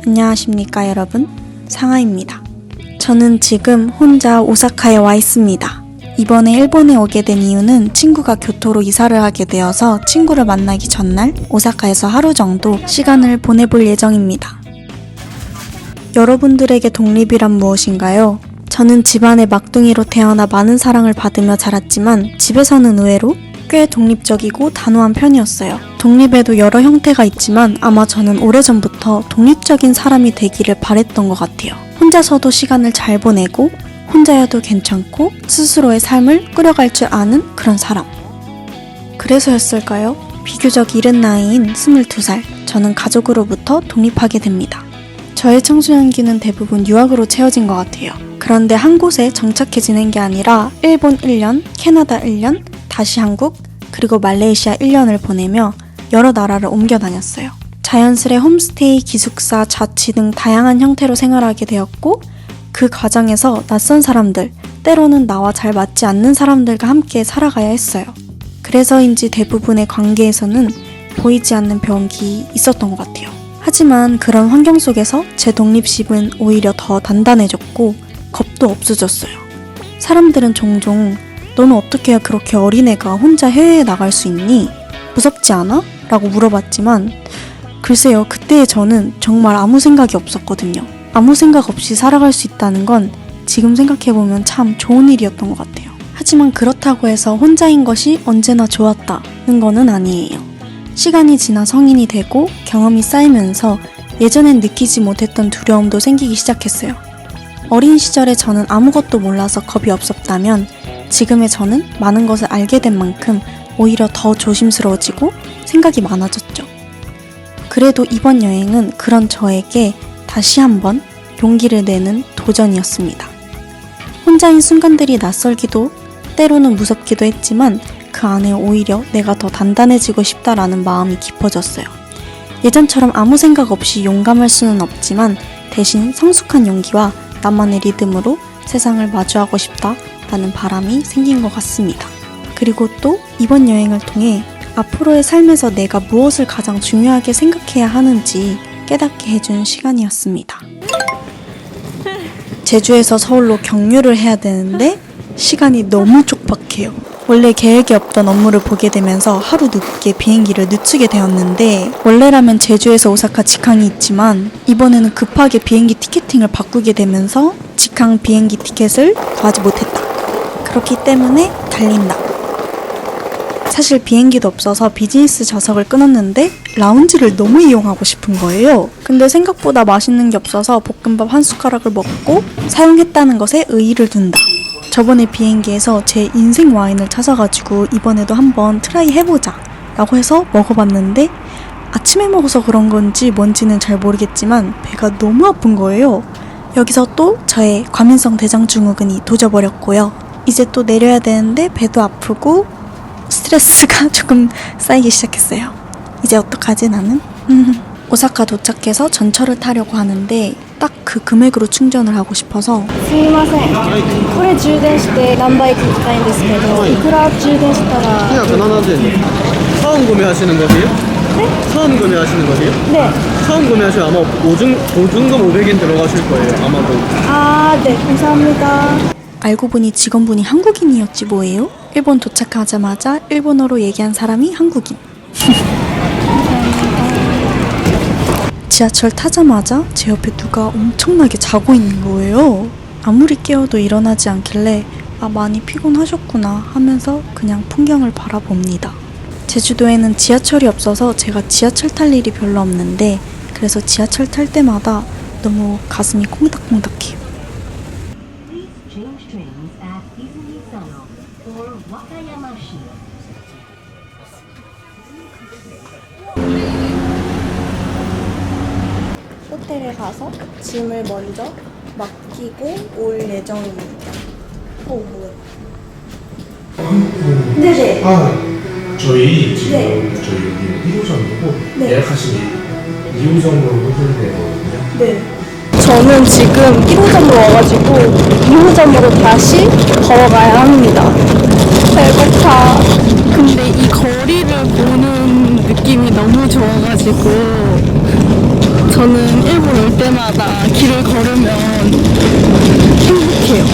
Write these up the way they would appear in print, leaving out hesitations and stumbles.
안녕하십니까 여러분, 상아입니다. 저는 지금 혼자 오사카에 와 있습니다. 이번에 일본에 오게 된 이유는 친구가 교토로 이사를 하게 되어서 친구를 만나기 전날 오사카에서 하루 정도 시간을 보내볼 예정입니다. 여러분들에게 독립이란 무엇인가요? 저는 집안의 막둥이로 태어나 많은 사랑을 받으며 자랐지만 집에서는 의외로 꽤 독립적이고 단호한 편이었어요. 독립에도 여러 형태가 있지만 아마 저는 오래전부터 독립적인 사람이 되기를 바랬던 것 같아요. 혼자서도 시간을 잘 보내고 혼자여도 괜찮고 스스로의 삶을 꾸려갈 줄 아는 그런 사람. 그래서였을까요? 비교적 이른 나이인 22살, 저는 가족으로부터 독립하게 됩니다. 저의 청소년기는 대부분 유학으로 채워진 것 같아요. 그런데 한 곳에 정착해 지낸 게 아니라 일본 1년, 캐나다 1년, 다시 한국, 그리고 말레이시아 1년을 보내며 여러 나라를 옮겨 다녔어요. 자연스레 홈스테이, 기숙사, 자취 등 다양한 형태로 생활하게 되었고 그 과정에서 낯선 사람들, 때로는 나와 잘 맞지 않는 사람들과 함께 살아가야 했어요. 그래서인지 대부분의 관계에서는 보이지 않는 벽이 있었던 것 같아요. 하지만 그런 환경 속에서 제 독립심은 오히려 더 단단해졌고 겁도 없어졌어요. 사람들은 종종 너는 어떻게 그렇게 어린애가 혼자 해외에 나갈 수 있니? 무섭지 않아? 라고 물어봤지만 글쎄요, 그때의 저는 정말 아무 생각이 없었거든요. 아무 생각 없이 살아갈 수 있다는 건 지금 생각해보면 참 좋은 일이었던 것 같아요. 하지만 그렇다고 해서 혼자인 것이 언제나 좋았다는 거는 아니에요. 시간이 지나 성인이 되고 경험이 쌓이면서 예전엔 느끼지 못했던 두려움도 생기기 시작했어요. 어린 시절에 저는 아무것도 몰라서 겁이 없었다면 지금의 저는 많은 것을 알게 된 만큼 오히려 더 조심스러워지고 생각이 많아졌죠. 그래도 이번 여행은 그런 저에게 다시 한번 용기를 내는 도전이었습니다. 혼자인 순간들이 낯설기도 때로는 무섭기도 했지만 그 안에 오히려 내가 더 단단해지고 싶다라는 마음이 깊어졌어요. 예전처럼 아무 생각 없이 용감할 수는 없지만 대신 성숙한 용기와 나만의 리듬으로 세상을 마주하고 싶다라는 바람이 생긴 것 같습니다. 그리고 또 이번 여행을 통해 앞으로의 삶에서 내가 무엇을 가장 중요하게 생각해야 하는지 깨닫게 해준 시간이었습니다. 제주에서 서울로 경유를 해야 되는데 시간이 너무 촉박해요. 원래 계획이 없던 업무를 보게 되면서 하루 늦게 비행기를 늦추게 되었는데 원래라면 제주에서 오사카 직항이 있지만 이번에는 급하게 비행기 티켓팅을 바꾸게 되면서 직항 비행기 티켓을 구하지 못했다. 그렇기 때문에 달린다. 사실 비행기도 없어서 비즈니스 좌석을 끊었는데 라운지를 너무 이용하고 싶은 거예요. 근데 생각보다 맛있는 게 없어서 볶음밥 한 숟가락을 먹고 사용했다는 것에 의의를 둔다. 저번에 비행기에서 제 인생 와인을 찾아가지고 이번에도 한번 트라이 해보자 라고 해서 먹어봤는데 아침에 먹어서 그런 건지 뭔지는 잘 모르겠지만 배가 너무 아픈 거예요. 여기서 또 저의 과민성 대장증후군이 도져버렸고요. 이제 또 내려야 되는데 배도 아프고 스트레스가 조금 쌓이기 시작했어요. 이제 어떡하지 나는? 오사카 도착해서 전철을 타려고 하는데 딱 그 금액으로 충전을 하고 싶어서 すみませんこれ充電して何倍か行きたいんですけどいくら充電したら 970원. 처음 구매하시는 거세요? 네? 처음 구매하시는 거세요? 네. 처음 구매하시면 아마 보증금 500엔 들어가실 거예요, 아마도. 아, 네. 감사합니다. 알고 보니 직원분이 한국인이었지 뭐예요? 일본 도착하자마자 일본어로 얘기한 사람이 한국인. 지하철 타자마자 제 옆에 누가 엄청나게 자고 있는 거예요. 아무리 깨워도 일어나지 않길래 아 많이 피곤하셨구나 하면서 그냥 풍경을 바라봅니다. 제주도에는 지하철이 없어서 제가 지하철 탈 일이 별로 없는데 그래서 지하철 탈 때마다 너무 가슴이 콩닥콩닥해요. 호텔에 가서 짐을 먼저 맡기고 올 예정입니다. 뭐야? 네네. 저희 지금 네. 저희 여기 1호점이고 네. 예약하신 게 2호점으로 호텔되거든요. 네. 저는 지금 1호점으로 와가지고 2호점으로 다시 걸어가야 합니다. 배고파. 근데 이 거리를 보는 느낌이 너무 좋아가지고 저는 일본 올 때마다 길을 걸으면 행복해요.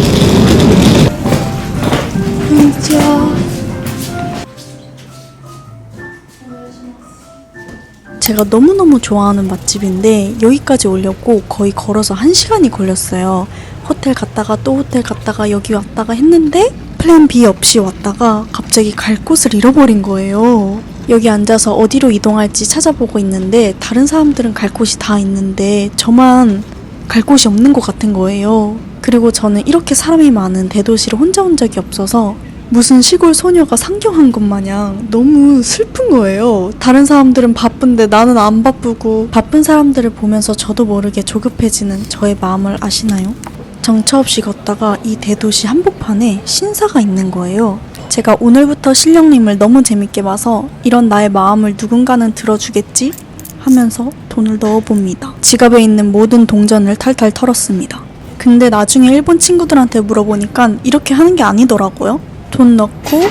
제가 너무너무 좋아하는 맛집인데 여기까지 오려고 거의 걸어서 1시간이 걸렸어요. 호텔 갔다가 또 호텔 갔다가 여기 왔다가 했는데 플랜 B 없이 왔다가 갑자기 갈 곳을 잃어버린 거예요. 여기 앉아서 어디로 이동할지 찾아보고 있는데 다른 사람들은 갈 곳이 다 있는데 저만 갈 곳이 없는 것 같은 거예요. 그리고 저는 이렇게 사람이 많은 대도시를 혼자 온 적이 없어서 무슨 시골 소녀가 상경한 것 마냥 너무 슬픈 거예요. 다른 사람들은 바쁜데 나는 안 바쁘고 바쁜 사람들을 보면서 저도 모르게 조급해지는 저의 마음을 아시나요? 정처 없이 걷다가 이 대도시 한복판에 신사가 있는 거예요. 제가 오늘부터 신령님을 너무 재밌게 봐서 이런 나의 마음을 누군가는 들어주겠지? 하면서 돈을 넣어봅니다. 지갑에 있는 모든 동전을 탈탈 털었습니다. 근데 나중에 일본 친구들한테 물어보니까 이렇게 하는 게 아니더라고요. 돈 넣고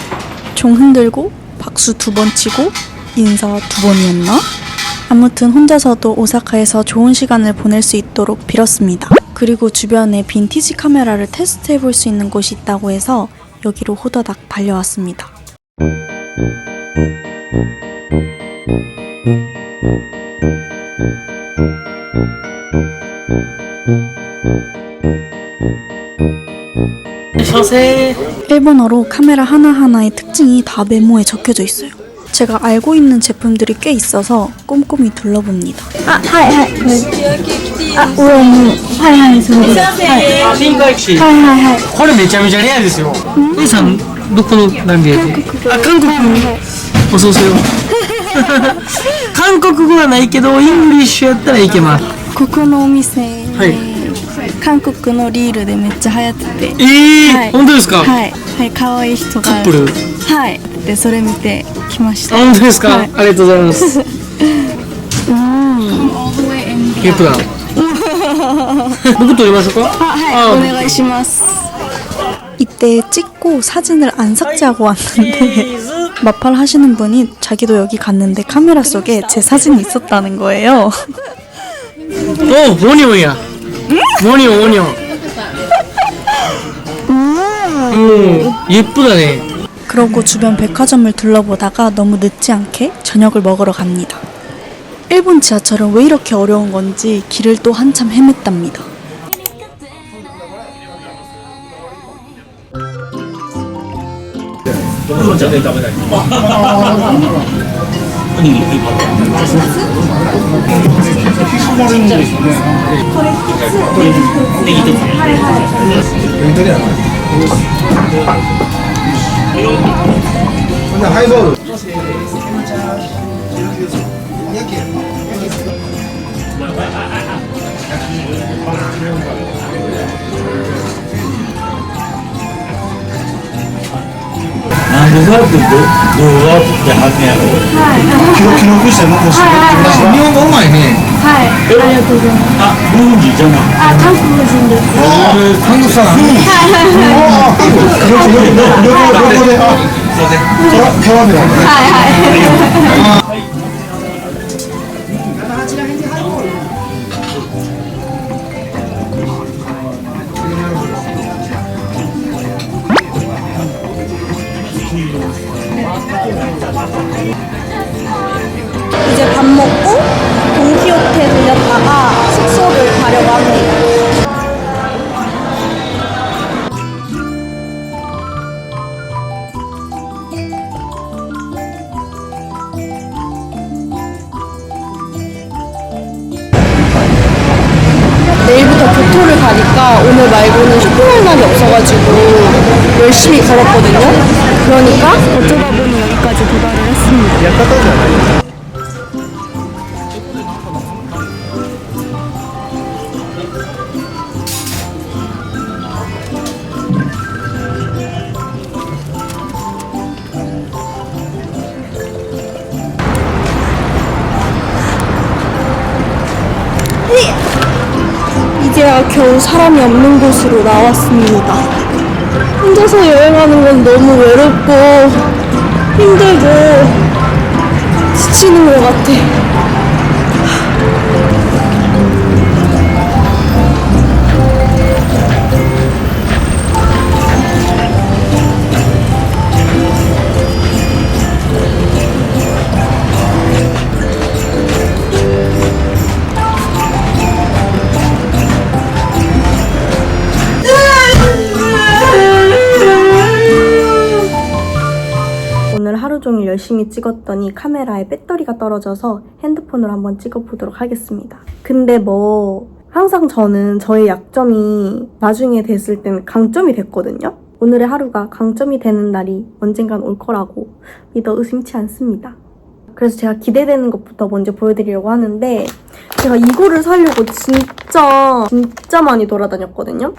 종 흔들고 박수 2번 치고 인사 2번이었나? 아무튼 혼자서도 오사카에서 좋은 시간을 보낼 수 있도록 빌었습니다. 그리고 주변에 빈티지 카메라를 테스트해볼 수 있는 곳이 있다고 해서 여기로 호다닥 달려왔습니다. 일본어로 카메라 하나하나의 특징이 다 메모에 적혀져 있어요. 제가 알고 있는 제품들이 꽤 있어서 꼼꼼히 둘러봅니다. はいはいこれ上にはいはいそうですはいピンクアイシーはいはいはいこれめちゃめちゃレアですよ。お兄さんどこのなんで？あ、韓国。おそうそうよ。韓国語はないけどイングリッシュやったらいけます。ここのお店、はい韓国のリールでめっちゃ流行っててはい本当ですか？はいはい可愛い人がカップル。はいでそれ見てきました本当ですか？はいありがとうございます。예쁘다。僕撮りましょうか？はいお願いします 이때 찍고 사진을 안 삭제하고 왔는데 마팔 하시는 분이 자기도 여기 갔는데 카메라 속에 제 사진이 있었다는 거예요. 오, 오니온이야. 오니온, 오니온. 예쁘다네. 그러고 주변 백화점을 둘러보다가 너무 늦지 않게 저녁을 먹으러 갑니다. 일본 지하철은 왜 이렇게 어려운 건지 길을 또 한참 헤맸답니다. 하이볼. 기록して残して日本語うまいねはいありがとうございますあ、日本人じゃないあ韓国人です韓国さん旅行であ、キャラメル이제 밥 먹고 동키호테 들렸다가 숙소를 가려고 합니다. 내일부터 교토를 가니까 오늘 말고는 쇼핑할 날이 없어가지고 열심히 걸었거든요. 그러니까 어쩌다 보니 여기까지 도달을 했습니다. 이제야 겨우 사람이 없는 곳으로 나왔습니다. 혼자서 여행하는 건 너무 외롭고 힘들고 지치는 것 같아. 종일 열심히 찍었더니 카메라에 배터리가 떨어져서 핸드폰으로 한번 찍어보도록 하겠습니다. 근데 항상 저는 저의 약점이 나중에 됐을 때는 강점이 됐거든요. 오늘의 하루가 강점이 되는 날이 언젠간 올 거라고 믿어 의심치 않습니다. 그래서 제가 기대되는 것부터 먼저 보여드리려고 하는데, 제가 이거를 사려고 진짜 많이 돌아다녔거든요.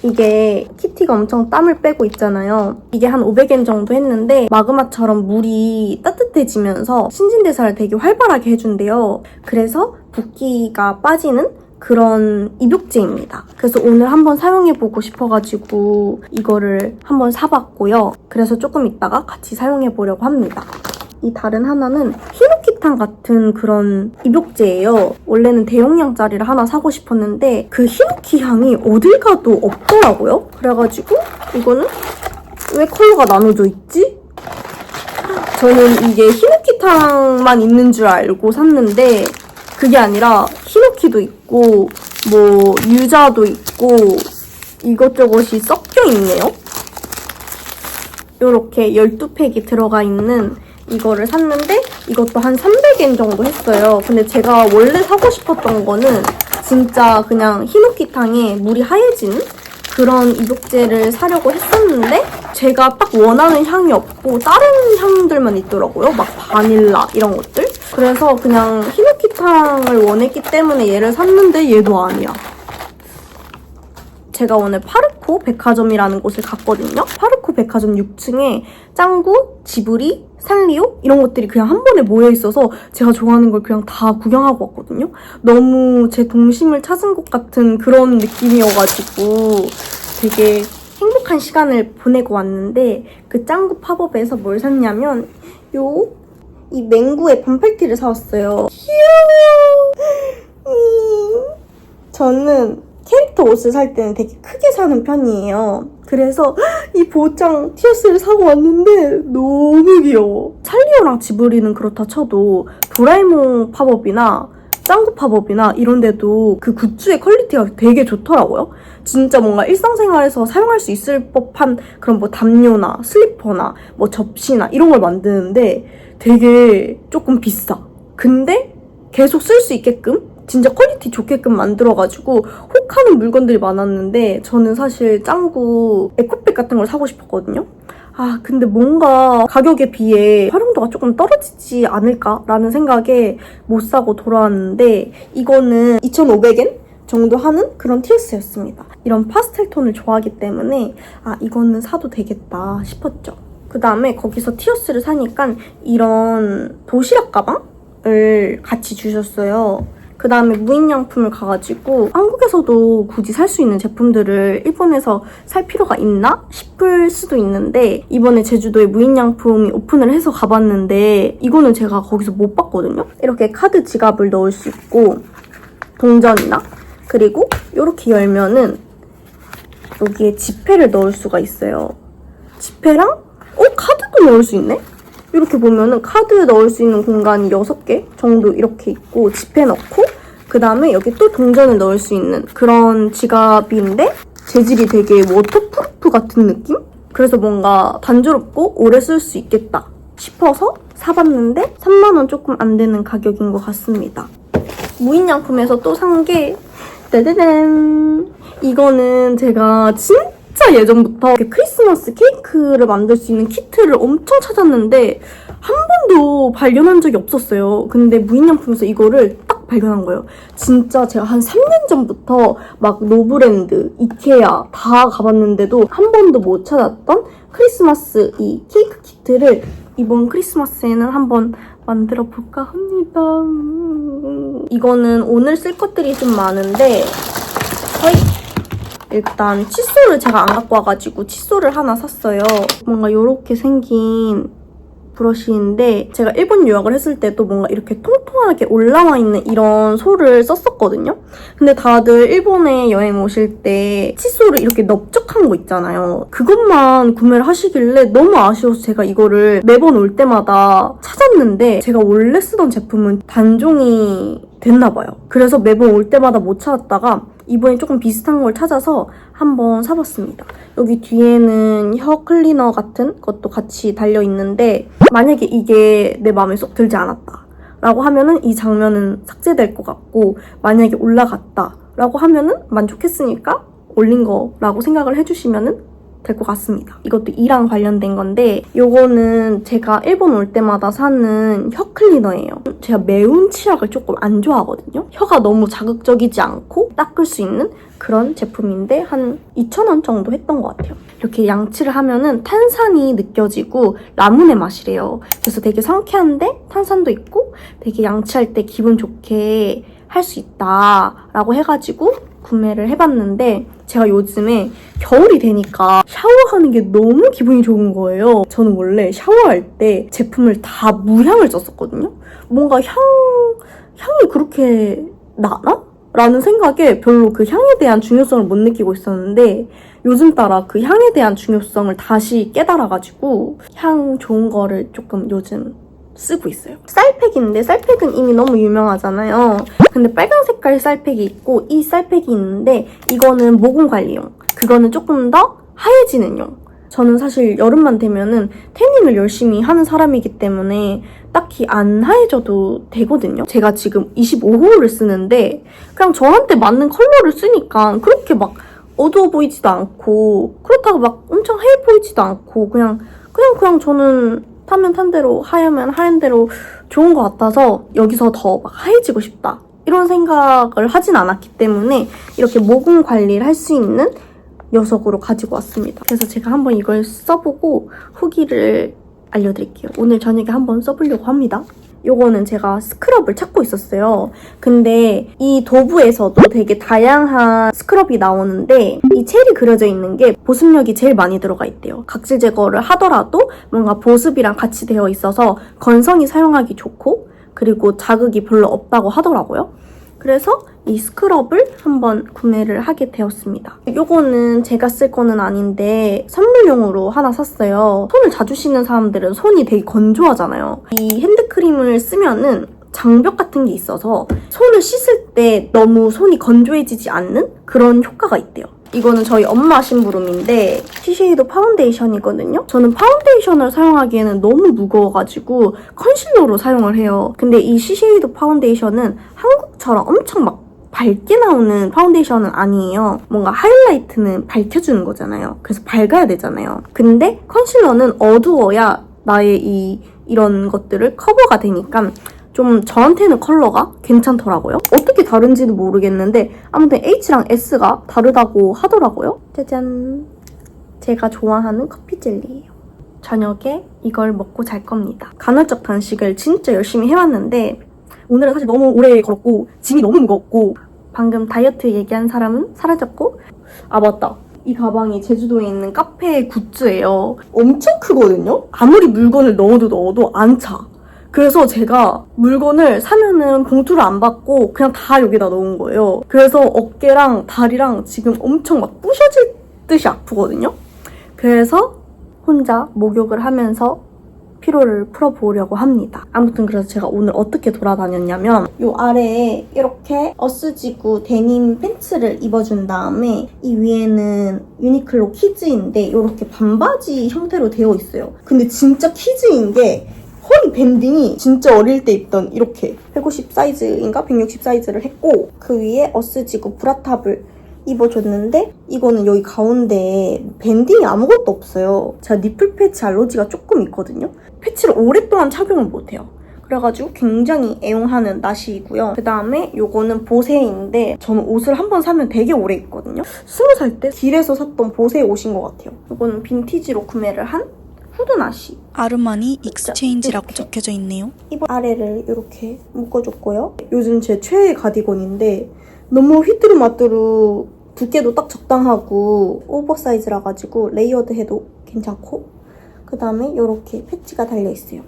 이게 키티가 엄청 땀을 빼고 있잖아요. 이게 한 500엔 정도 했는데 마그마처럼 물이 따뜻해지면서 신진대사를 되게 활발하게 해준대요. 그래서 붓기가 빠지는 그런 입욕제입니다. 그래서 오늘 한번 사용해보고 싶어가지고 이거를 한번 사봤고요. 그래서 조금 있다가 같이 사용해보려고 합니다. 이 다른 하나는 히노키탕 같은 그런 입욕제예요. 원래는 대용량짜리를 하나 사고 싶었는데 그 히노키 향이 어딜 가도 없더라고요. 그래가지고 이거는 왜 컬러가 나눠져 있지? 저는 이게 히노키탕만 있는 줄 알고 샀는데 그게 아니라 히노키도 있고 유자도 있고 이것저것이 섞여 있네요. 이렇게 12팩이 들어가 있는 이거를 샀는데 이것도 한 300엔 정도 했어요. 근데 제가 원래 사고 싶었던 거는 진짜 그냥 히노키탕에 물이 하얘지는 그런 입욕제를 사려고 했었는데 제가 딱 원하는 향이 없고 다른 향들만 있더라고요. 막 바닐라 이런 것들. 그래서 그냥 히노키탕을 원했기 때문에 얘를 샀는데 얘도 아니야. 제가 오늘 파르코 백화점이라는 곳을 갔거든요. 파르코 백화점 6층에 짱구, 지브리, 산리오 이런 것들이 그냥 한 번에 모여있어서 제가 좋아하는 걸 그냥 다 구경하고 왔거든요. 너무 제 동심을 찾은 것 같은 그런 느낌이어가지고 되게 행복한 시간을 보내고 왔는데 그 짱구 팝업에서 뭘 샀냐면 이 맹구의 반팔티를 사왔어요. 귀여워. 저는 캐릭터 옷을 살 때는 되게 크게 사는 편이에요. 그래서 이 보짱 티어스를 사고 왔는데 너무 귀여워. 살리오랑 지브리는 그렇다 쳐도 도라에몽 팝업이나 짱구 팝업이나 이런 데도 그 굿즈의 퀄리티가 되게 좋더라고요. 진짜 뭔가 일상생활에서 사용할 수 있을 법한 그런 담요나 슬리퍼나 접시나 이런 걸 만드는데 되게 조금 비싸. 근데 계속 쓸 수 있게끔 진짜 퀄리티 좋게끔 만들어가지고 혹하는 물건들이 많았는데 저는 사실 짱구 에코백 같은 걸 사고 싶었거든요. 근데 뭔가 가격에 비해 활용도가 조금 떨어지지 않을까라는 생각에 못 사고 돌아왔는데 이거는 2,500엔 정도 하는 그런 티어스였습니다. 이런 파스텔 톤을 좋아하기 때문에 이거는 사도 되겠다 싶었죠. 그 다음에 거기서 티어스를 사니까 이런 도시락 가방을 같이 주셨어요. 그 다음에 무인양품을 가가지고 한국에서도 굳이 살 수 있는 제품들을 일본에서 살 필요가 있나 싶을 수도 있는데 이번에 제주도에 무인양품이 오픈을 해서 가봤는데 이거는 제가 거기서 못 봤거든요. 이렇게 카드 지갑을 넣을 수 있고 동전이나 그리고 이렇게 열면은 여기에 지폐를 넣을 수가 있어요. 지폐랑 카드도 넣을 수 있네? 이렇게 보면은 카드 넣을 수 있는 공간이 6개 정도 이렇게 있고 지폐 넣고 그 다음에 여기 또 동전을 넣을 수 있는 그런 지갑인데 재질이 되게 워터프루프 같은 느낌? 그래서 뭔가 단조롭고 오래 쓸 수 있겠다 싶어서 사봤는데 3만원 조금 안 되는 가격인 것 같습니다. 무인양품에서 또 산 게 짜자잔! 이거는 제가 진짜 예전부터 크리스마스 케이크를 만들 수 있는 키트를 엄청 찾았는데 한 번도 발견한 적이 없었어요. 근데 무인양품에서 이거를 딱 발견한 거예요. 진짜 제가 한 3년 전부터 막 노브랜드, 이케아 다 가봤는데도 한 번도 못 찾았던 크리스마스 이 케이크 키트를 이번 크리스마스에는 한번 만들어 볼까 합니다. 이거는 오늘 쓸 것들이 좀 많은데 일단 칫솔을 제가 안 갖고 와가지고 칫솔을 하나 샀어요. 뭔가 이렇게 생긴 브러쉬인데 제가 일본 유학을 했을 때도 뭔가 이렇게 통통하게 올라와 있는 이런 솔을 썼었거든요. 근데 다들 일본에 여행 오실 때 칫솔을 이렇게 넓적한 거 있잖아요. 그것만 구매를 하시길래 너무 아쉬워서 제가 이거를 매번 올 때마다 찾았는데 제가 원래 쓰던 제품은 단종이 됐나 봐요. 그래서 매번 올 때마다 못 찾았다가 이번에 조금 비슷한 걸 찾아서 한번 사봤습니다. 여기 뒤에는 혀 클리너 같은 것도 같이 달려있는데 만약에 이게 내 마음에 쏙 들지 않았다 라고 하면은 이 장면은 삭제될 것 같고, 만약에 올라갔다 라고 하면은 만족했으니까 올린 거라고 생각을 해주시면은 될 것 같습니다. 이것도 이랑 관련된 건데, 요거는 제가 일본 올 때마다 사는 혀 클리너예요. 제가 매운 치약을 조금 안 좋아하거든요. 혀가 너무 자극적이지 않고 닦을 수 있는 그런 제품인데 한 2,000원 정도 했던 것 같아요. 이렇게 양치를 하면은 탄산이 느껴지고 라문의 맛이래요. 그래서 되게 상쾌한데 탄산도 있고 되게 양치할 때 기분 좋게 할 수 있다라고 해가지고 구매를 해봤는데, 제가 요즘에 겨울이 되니까 샤워하는 게 너무 기분이 좋은 거예요. 저는 원래 샤워할 때 제품을 다 무향을 썼었거든요. 뭔가 향이 그렇게 나나? 라는 생각에 별로 그 향에 대한 중요성을 못 느끼고 있었는데, 요즘 따라 그 향에 대한 중요성을 다시 깨달아가지고 향 좋은 거를 조금 요즘 쓰고 있어요. 쌀팩인데, 쌀팩은 이미 너무 유명하잖아요. 근데 빨간 색깔 쌀팩이 있고 이 쌀팩이 있는데, 이거는 모공 관리용, 그거는 조금 더 하얘지는 용. 저는 사실 여름만 되면은 태닝을 열심히 하는 사람이기 때문에 딱히 안 하얘져도 되거든요. 제가 지금 25호를 쓰는데 그냥 저한테 맞는 컬러를 쓰니까 그렇게 막 어두워 보이지도 않고 그렇다고 막 엄청 하얘 보이지도 않고 그냥 저는 타면 탄 대로 하얘면 하얀 대로 좋은 것 같아서 여기서 더 막 하얘지고 싶다 이런 생각을 하진 않았기 때문에 이렇게 모공 관리를 할 수 있는 녀석으로 가지고 왔습니다. 그래서 제가 한번 이걸 써보고 후기를 알려드릴게요. 오늘 저녁에 한번 써보려고 합니다. 요거는 제가 스크럽을 찾고 있었어요. 근데 이 도브에서도 되게 다양한 스크럽이 나오는데 이 첼이 그려져 있는 게 보습력이 제일 많이 들어가 있대요. 각질 제거를 하더라도 뭔가 보습이랑 같이 되어 있어서 건성이 사용하기 좋고, 그리고 자극이 별로 없다고 하더라고요. 그래서 이 스크럽을 한번 구매를 하게 되었습니다. 요거는 제가 쓸 거는 아닌데 선물용으로 하나 샀어요. 손을 자주 씻는 사람들은 손이 되게 건조하잖아요. 이 핸드크림을 쓰면은 장벽 같은 게 있어서 손을 씻을 때 너무 손이 건조해지지 않는 그런 효과가 있대요. 이거는 저희 엄마 심부름인데 시쉐이도 파운데이션이거든요. 저는 파운데이션을 사용하기에는 너무 무거워가지고 컨실러로 사용을 해요. 근데 이 시쉐이도 파운데이션은 한국처럼 엄청 막 밝게 나오는 파운데이션은 아니에요. 뭔가 하이라이트는 밝혀주는 거잖아요. 그래서 밝아야 되잖아요. 근데 컨실러는 어두워야 나의 이런 것들을 커버가 되니까 좀 저한테는 컬러가 괜찮더라고요. 어떻게 다른지는 모르겠는데 아무튼 H랑 S가 다르다고 하더라고요. 짜잔! 제가 좋아하는 커피 젤리예요. 저녁에 이걸 먹고 잘 겁니다. 간헐적 단식을 진짜 열심히 해왔는데 오늘은 사실 너무 오래 걸었고 짐이 너무 무겁고, 방금 다이어트 얘기한 사람은 사라졌고, 아 맞다, 이 가방이 제주도에 있는 카페 굿즈예요. 엄청 크거든요? 아무리 물건을 넣어도 안 차. 그래서 제가 물건을 사면은 봉투를 안 받고 그냥 다 여기다 넣은 거예요. 그래서 어깨랑 다리랑 지금 엄청 막 부셔질 듯이 아프거든요? 그래서 혼자 목욕을 하면서 피로를 풀어보려고 합니다. 아무튼 그래서 제가 오늘 어떻게 돌아다녔냐면 이 아래에 이렇게 어스지구 데님 팬츠를 입어준 다음에 이 위에는 유니클로 키즈인데 이렇게 반바지 형태로 되어 있어요. 근데 진짜 키즈인 게 허리 밴딩이 진짜 어릴 때 입던 이렇게 150 사이즈인가 160 사이즈를 했고, 그 위에 어스지구 브라탑을 입어줬는데 이거는 여기 가운데에 밴딩이 아무것도 없어요. 제가 니플 패치 알러지가 조금 있거든요. 패치를 오랫동안 착용을 못해요. 그래가지고 굉장히 애용하는 나시이고요. 그 다음에 요거는 보세인데 저는 옷을 한번 사면 되게 오래 입거든요. 20살 때 길에서 샀던 보세 옷인 것 같아요. 요거는 빈티지로 구매를 한 후드 나시. 아르마니 익스체인지라고 적혀져 있네요. 이번 아래를 이렇게 묶어줬고요. 요즘 제 최애 가디건인데 너무 휘뚜루마뚜루 두께도 딱 적당하고 오버사이즈라 가지고 레이어드 해도 괜찮고, 그 다음에 이렇게 패치가 달려있어요.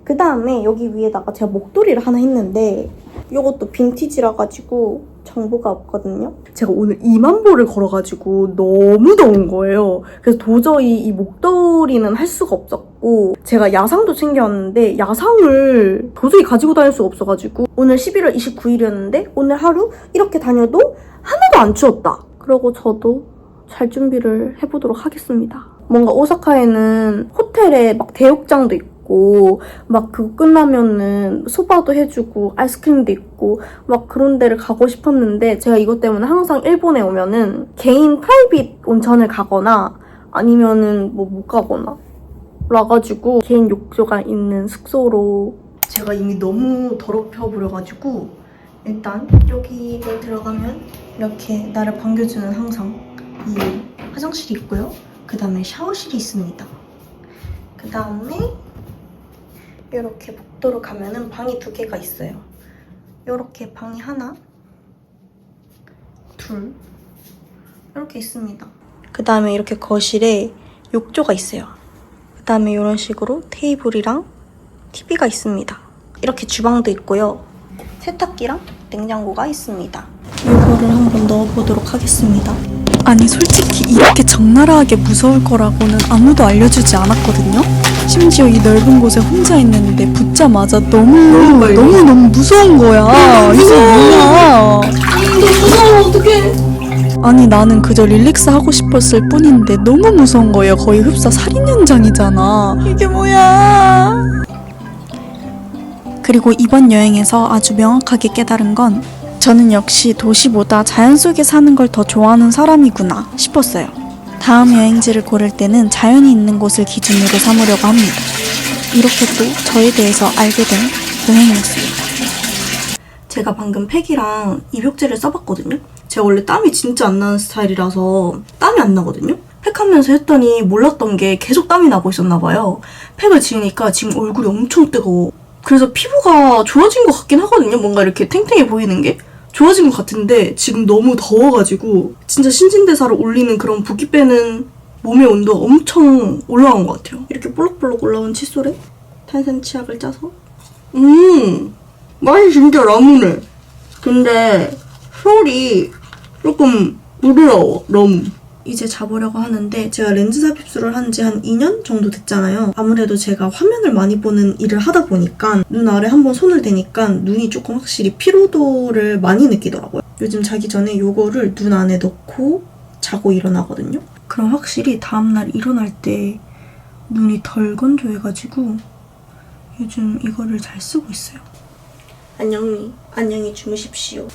그 다음에 여기 위에다가 제가 목도리를 하나 했는데 이것도 빈티지라 가지고 정보가 없거든요. 제가 오늘 2만 보를 걸어가지고 너무 더운 거예요. 그래서 도저히 이 목도리는 할 수가 없었고 제가 야상도 챙겨왔는데 야상을 도저히 가지고 다닐 수가 없어가지고 오늘 11월 29일이었는데 오늘 하루 이렇게 다녀도 하나도 안 추웠다. 그러고 저도 잘 준비를 해보도록 하겠습니다. 뭔가 오사카에는 호텔에 막 대욕장도 있고 막 그거 끝나면은 소바도 해주고 아이스크림도 있고 막 그런 데를 가고 싶었는데 제가 이것 때문에 항상 일본에 오면은 개인 프라이빗 온천을 가거나 아니면은 뭐 못 가거나 라가지고 개인 욕조가 있는 숙소로 제가 이미 너무 더럽혀 버려가지고 일단 여기를 들어가면 이렇게 나를 반겨주는 항상 이 화장실이 있고요. 그 다음에 샤워실이 있습니다. 그 다음에 이렇게 복도로 가면은 방이 2개가 있어요. 이렇게 방이 하나, 둘 이렇게 있습니다. 그 다음에 이렇게 거실에 욕조가 있어요. 그 다음에 이런 식으로 테이블이랑 TV가 있습니다. 이렇게 주방도 있고요. 세탁기랑 냉장고가 있습니다. 이거를 한번 넣어보도록 하겠습니다. 아니 솔직히 이렇게 적나라하게 무서울 거라고는 아무도 알려주지 않았거든요. 심지어 이 넓은 곳에 혼자 있는데 붙자마자 너무 무서운 거야. 이게 뭐야? 너 무서워, 어떡해. 아니 나는 그저 릴렉스 하고 싶었을 뿐인데 너무 무서운 거예요. 거의 흡사 살인 현장이잖아. 이게 뭐야? 그리고 이번 여행에서 아주 명확하게 깨달은 건 저는 역시 도시보다 자연 속에 사는 걸 더 좋아하는 사람이구나 싶었어요. 다음 여행지를 고를 때는 자연이 있는 곳을 기준으로 삼으려고 합니다. 이렇게 또 저에 대해서 알게 된 여행이었습니다. 제가 방금 팩이랑 입욕제를 써봤거든요. 제가 원래 땀이 진짜 안 나는 스타일이라서 땀이 안 나거든요. 팩하면서 했더니 몰랐던 게 계속 땀이 나고 있었나 봐요. 팩을 지으니까 지금 얼굴이 엄청 뜨거워. 그래서 피부가 좋아진 것 같긴 하거든요. 뭔가 이렇게 탱탱해 보이는 게 좋아진 것 같은데 지금 너무 더워가지고 진짜 신진대사를 올리는 그런 붓기 빼는 몸의 온도가 엄청 올라간 것 같아요. 이렇게 볼록볼록 올라온 칫솔에 탄산 치약을 짜서 맛이 진짜 라무네. 근데 솔이 조금 부드러워. 너무. 이제 자보려고 하는데 제가 렌즈 삽입술을 한 지 한 2년 정도 됐잖아요. 아무래도 제가 화면을 많이 보는 일을 하다 보니까 눈 아래 한번 손을 대니까 눈이 조금 확실히 피로도를 많이 느끼더라고요. 요즘 자기 전에 이거를 눈 안에 넣고 자고 일어나거든요. 그럼 확실히 다음날 일어날 때 눈이 덜 건조해가지고 요즘 이거를 잘 쓰고 있어요. 안녕히 주무십시오.